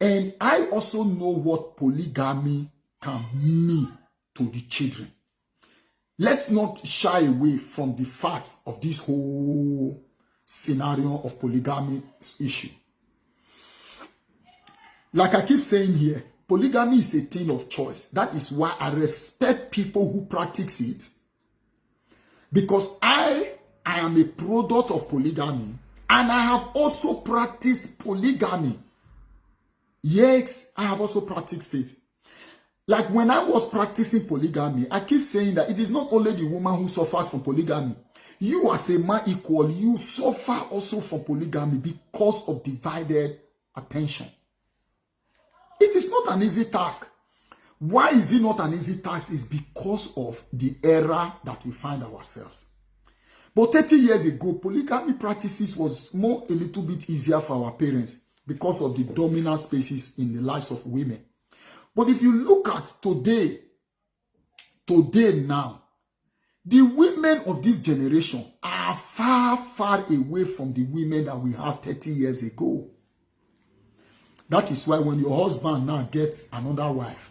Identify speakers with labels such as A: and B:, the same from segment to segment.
A: And I also know what polygamy can mean to the children. Let's not shy away from the fact of this whole scenario of polygamy issue. Like I keep saying here, polygamy is a thing of choice. That is why I respect people who practice it. Because I am a product of polygamy, and I have also practiced polygamy. Yes, I have also practiced it. Like when I was practicing polygamy, I keep saying that it is not only the woman who suffers from polygamy. You as a man equal, you suffer also from polygamy because of divided attention. It is not an easy task. Why is it not an easy task? It's because of the era that we find ourselves. But 30 years ago, polygamy practices was a little bit easier for our parents because of the dominant spaces in the lives of women. But if you look at today now, the women of this generation are far, far away from the women that we had 30 years ago. That is why when your husband now gets another wife,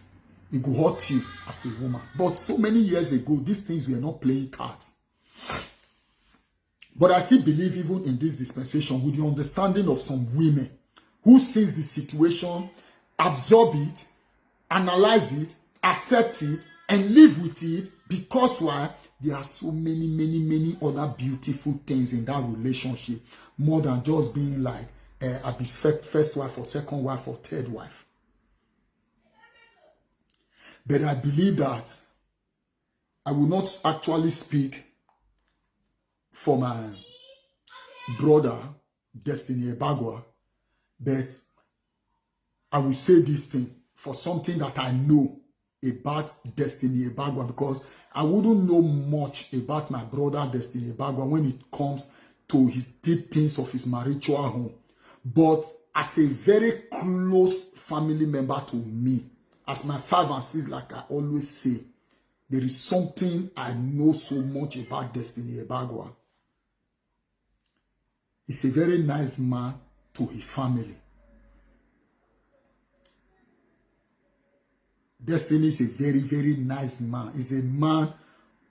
A: it will hurt you as a woman. But so many years ago, these things were not playing cards. But I still believe even in this dispensation with the understanding of some women who sees the situation, absorb it, analyze it, accept it, and live with it, because why? There are so many other beautiful things in that relationship, more than just being like a first wife or second wife or third wife. But I believe that I will not actually speak for my brother, Destiny Ebagwa, but I will say this thing for something that I know about Destiny Ebagwa, because I wouldn't know much about my brother Destiny Ebagwa when it comes to his deep things of his marital home. But as a very close family member to me, as my 5 and 6, like I always say, there is something I know so much about Destiny Ebagwa. He's a very nice man to his family. Destiny is a very nice man. He's a man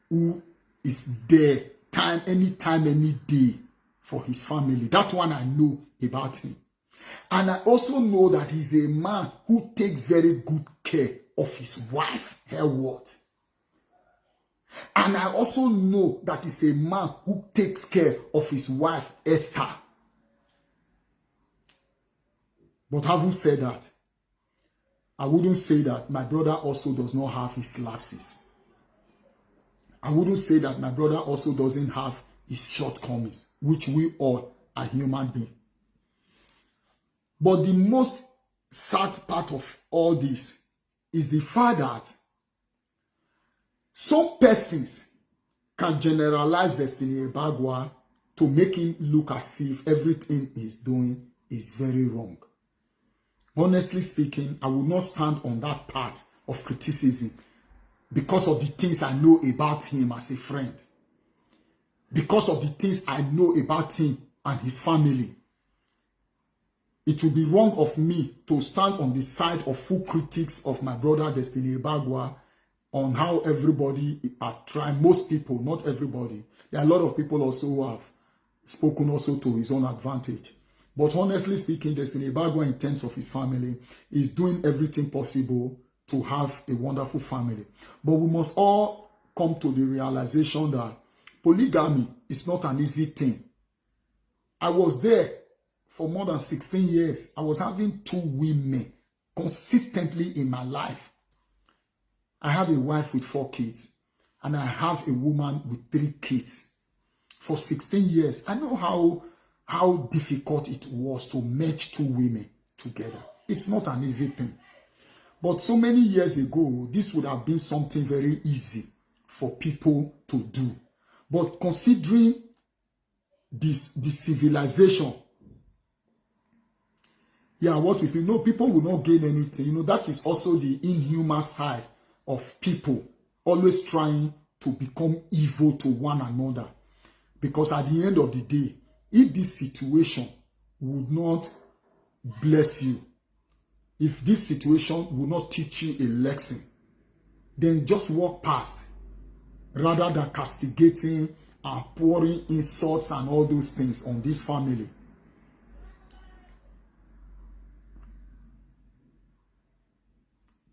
A: who is there anytime, any day for his family. That one I know about him. And I also know that he's a man who takes very good care of his wife, Hereward. And I also know that he's a man who takes care of his wife, Esther. But having said that, I wouldn't say that my brother also does not have his lapses. I wouldn't say that my brother also doesn't have his shortcomings, which we all are human beings. But the most sad part of all this is the fact that some persons can generalize Destiny Ebagwa to make him look as if everything he's doing is very wrong. Honestly speaking, I will not stand on that part of criticism because of the things I know about him as a friend. Because of the things I know about him and his family. It will be wrong of me to stand on the side of full critics of my brother Destiny Ebagwa on how everybody are trying. Most people, not everybody. There are a lot of people also who have spoken also to his own advantage. But honestly speaking, Destiny Ebagwa, in terms of his family, is doing everything possible to have a wonderful family. But we must all come to the realization that polygamy is not an easy thing. I was there for more than 16 years. I was having 2 women consistently in my life. I have a wife with 4 kids, and I have a woman with 3 kids. For 16 years, I know how difficult it was to merge 2 women together. It's not an easy thing. But so many years ago, this would have been something very easy for people to do. But considering this civilization, what we know, people will not gain anything. That is also the inhuman side of people always trying to become evil to one another. Because at the end of the day, if this situation would not bless you, if this situation will not teach you a lesson, then just walk past rather than castigating and pouring insults and all those things on this family.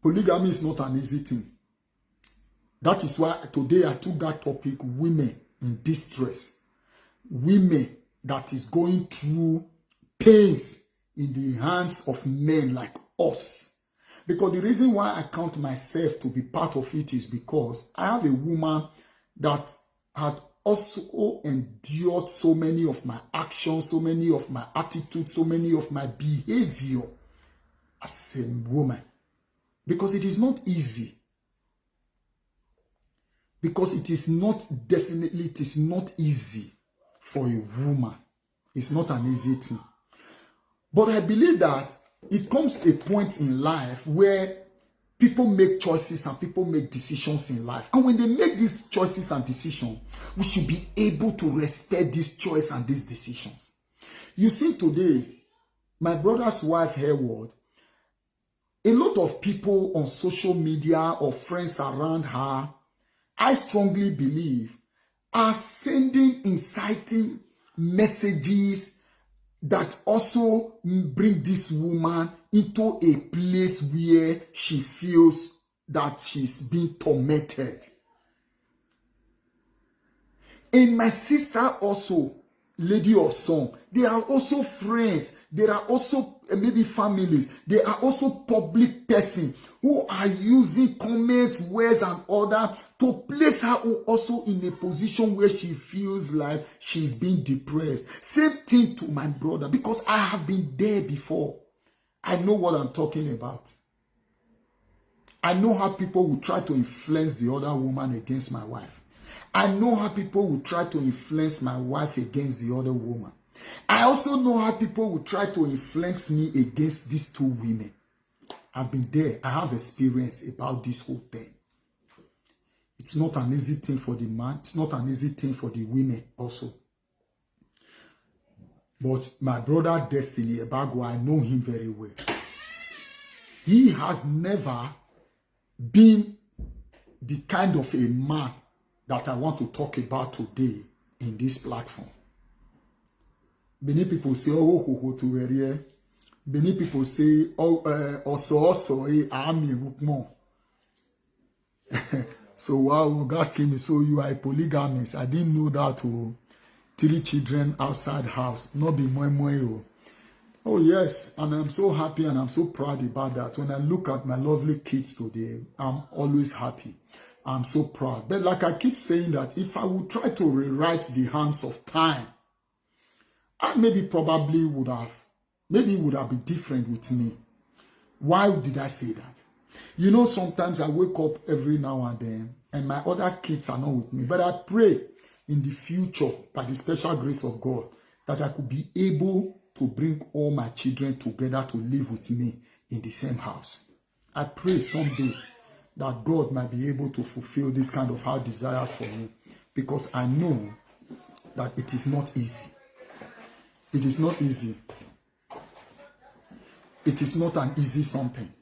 A: Polygamy is not an easy thing. That is why today I took that topic, women in distress. Women that is going through pains in the hands of men like us. Because the reason why I count myself to be part of it is because I have a woman that had also endured so many of my actions, so many of my attitudes, so many of my behavior as a woman. Because it is not easy. Because it is not easy for a woman. It's not an easy thing. But I believe that it comes to a point in life where people make choices and people make decisions in life. And when they make these choices and decisions, we should be able to respect this choice and these decisions. You see today, my brother's wife, Hayward, a lot of people on social media or friends around her, I strongly believe, are sending inciting messages that also bring this woman into a place where she feels that she's being tormented. And my sister also, lady of song, they are also friends. There are also maybe families. They are also public persons who are using comments, words, and order to place her also in a position where she feels like she's being depressed. Same thing to my brother, because I have been there before. I know what I'm talking about. I know how people will try to influence the other woman against my wife. I know how people will try to influence my wife against the other woman. I also know how people will try to influence me against these two women. I've been there. I have experience about this whole thing. It's not an easy thing for the man. It's not an easy thing for the women also. But my brother Destiny Ebagwa, I know him very well. He has never been the kind of a man that I want to talk about today in this platform. Many people say, oh, to where. Many people say, oh, also, I'm more. So wow, God asking me, so you are a polygamist. I didn't know that. Oh, 3 children outside house, not be more. Oh yes, and I'm so happy and I'm so proud about that. When I look at my lovely kids today, I'm always happy. I'm so proud. But like I keep saying that if I would try to rewrite the hands of time, I probably would have, maybe it would have been different with me. Why did I say that? You know, sometimes I wake up every now and then and my other kids are not with me. But I pray in the future, by the special grace of God, that I could be able to bring all my children together to live with me in the same house. I pray some days that God might be able to fulfill this kind of heart desires for me, because I know that it is not easy. It is not easy. It is not an easy something.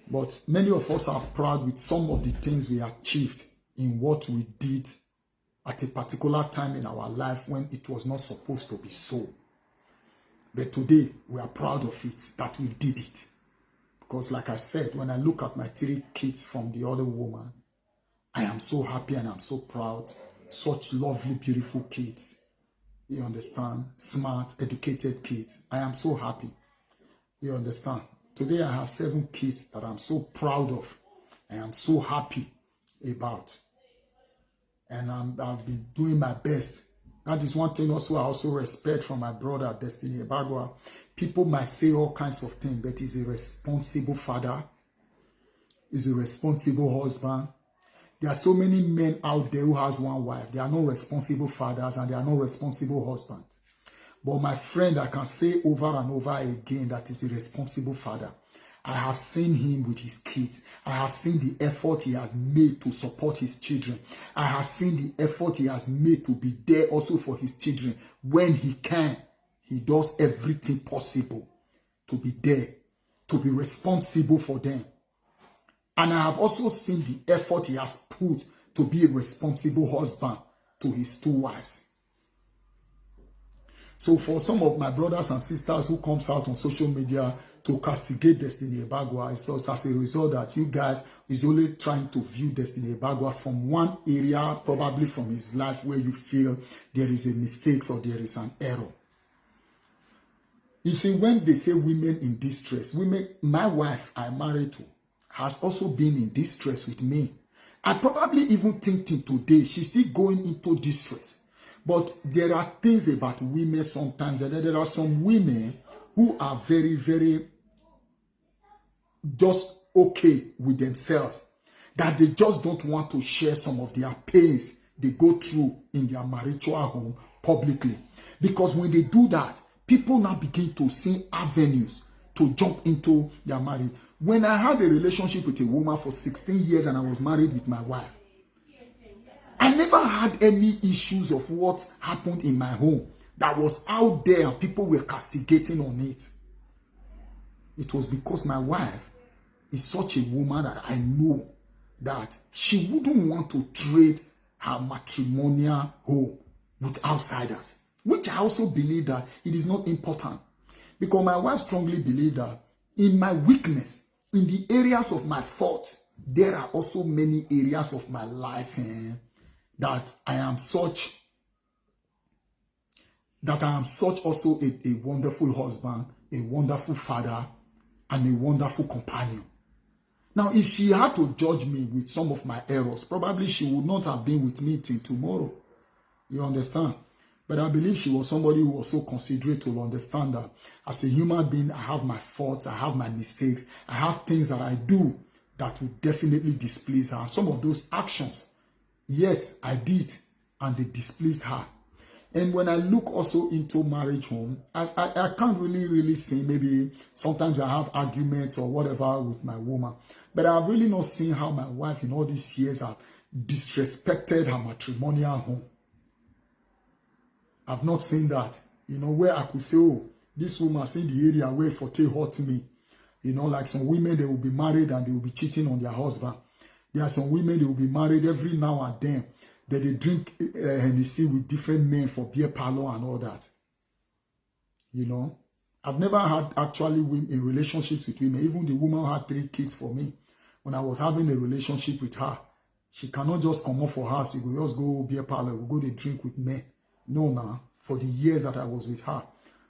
A: But many of us are proud with some of the things we achieved in what we did at a particular time in our life when it was not supposed to be so. But today, we are proud of it, that we did it. Because like I said, when I look at my 3 kids from the other woman, I am so happy and I'm so proud. Such lovely, beautiful kids. You understand? Smart, educated kids. I am so happy. You understand? Today I have 7 kids that I'm so proud of. I am so happy about. And I've been doing my best. That is one thing also I also respect from my brother, Destiny Ebagwa. People might say all kinds of things, but he's a responsible father. He's a responsible husband. There are so many men out there who has one wife. They are not responsible fathers and they are not responsible husbands. But my friend, I can say over and over again that he's a responsible father. I have seen him with his kids. I have seen the effort he has made to support his children. I have seen the effort he has made to be there also for his children. When he can, he does everything possible to be there. to be responsible for them. And I have also seen the effort he has put to be a responsible husband to his 2 wives. So for some of my brothers and sisters who comes out on social media to castigate Destiny Ebagwa, it's also as a result that you guys is only trying to view Destiny Ebagwa from one area, probably from his life, where you feel there is a mistake or there is an error. You see, when they say women in distress, women, my wife I married to has also been in distress with me. I probably even think till today she's still going into distress. But there are things about women sometimes, and there are some women who are very, very just okay with themselves, that they just don't want to share some of their pains they go through in their marital home publicly. Because when they do that, people now begin to see avenues to jump into their marriage. When I had a relationship with a woman for 16 years and I was married with my wife, I never had any issues of what happened in my home that was out there and people were castigating on it. It was because my wife is such a woman that I know that she wouldn't want to trade her matrimonial home with outsiders, which I also believe that it is not important. Because my wife strongly believes that in my weakness, in the areas of my fault, there are also many areas of my life that I am such also a wonderful husband, a wonderful father, and a wonderful companion. Now, if she had to judge me with some of my errors, probably she would not have been with me till tomorrow. You understand? But I believe she was somebody who was so considerate to understand that as a human being, I have my faults, I have my mistakes, I have things that I do that would definitely displease her. Some of those actions, yes, I did, and they displeased her. And when I look also into marriage home, I can't really see, maybe sometimes I have arguments or whatever with my woman, but I've really not seen how my wife in all these years have disrespected her matrimonial home. I've not seen that, where I could say, oh, this woman's in the area where Forte hurt me. Like some women, they will be married and they will be cheating on their husband. There are some women, they will be married every now and then, that they drink Hennessy with different men for beer parlor and all that. I've never had actually in relationships with women. Even the woman who had 3 kids for me, when I was having a relationship with her, she cannot just come up for her. She will just go beer parlor, will go to drink with men. No, nah, for the years that I was with her.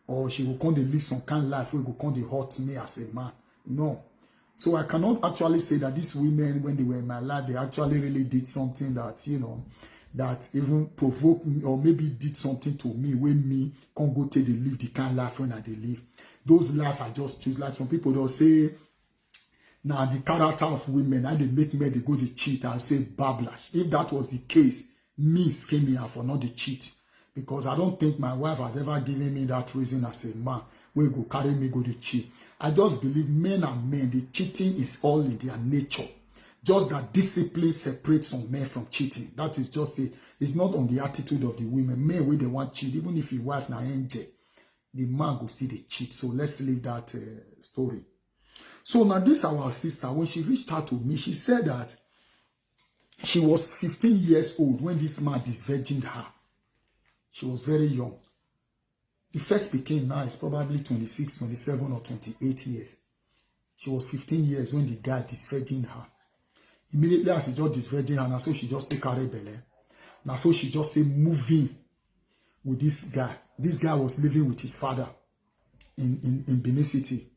A: Or she will come to live some kind of life where will come to hurt me as a man. No. So I cannot actually say that these women, when they were in my life, they actually really did something that, that even provoked me or maybe did something to me when me can't go take the live the kind of life when I they live. Those life I just choose. Like some people, they'll say, now the character of women, and they make men, they go to cheat and say bablash. If that was the case, me, Skimyah, for not the cheat. Because I don't think my wife has ever given me that reason as a man where go carry me go to cheat. I just believe men and men, the cheating is all in their nature. Just that discipline separates some men from cheating. That is just it. It's not on the attitude of the women. Men where they want cheat, even if your wife na angel, the man will still cheat. So let's leave that story. So now this our sister, when she reached out to me, she said that she was 15 years old when this man disvirgined her. She was very young. The first became now is probably 26, 27 or 28 years. She was 15 years when the guy disvirgined her. Immediately as he just disvirgined her, now so she just take her rebel. Now so she just stay moving with this guy. This guy was living with his father in Benin City.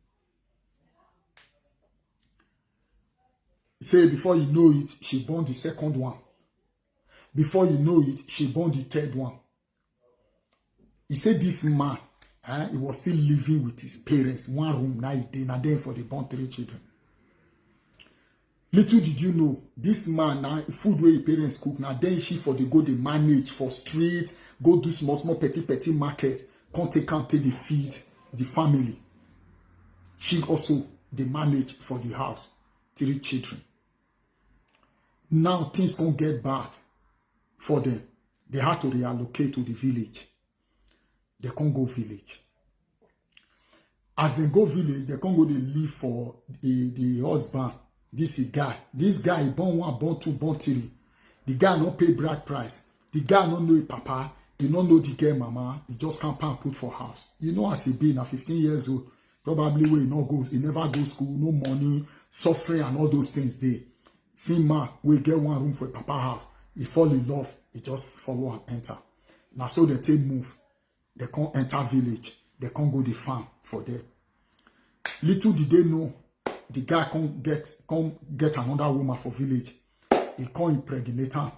A: Say before you know it, she born the second one. Before you know it, she born the third one. He said this man, he was still living with his parents. One room, now he did, and then for the born 3 children. Little did you know, this man, now food where his parents cook, now then she for the go they manage for street, go do small petty market, can't take the feed, the family. She also they manage for the house, 3 children. Now things can't get bad for them. They had to reallocate to the village. They can't go village. As they go village, they can't go they live for the husband. This guy, he born one, born two, born three. The guy not pay bride price. The guy not know papa. He don't know the girl mama. He just can't put for house. You know as he be now 15 years old. Probably where he not go, he never go school, no money, suffering and all those things there. See man, we get one room for a papa house. He fall in love. He just follow and enter. Now so they take move. They can't enter village. They can't go the farm for them. Little did they know, the guy can't get another woman for village. He can't impregnate her.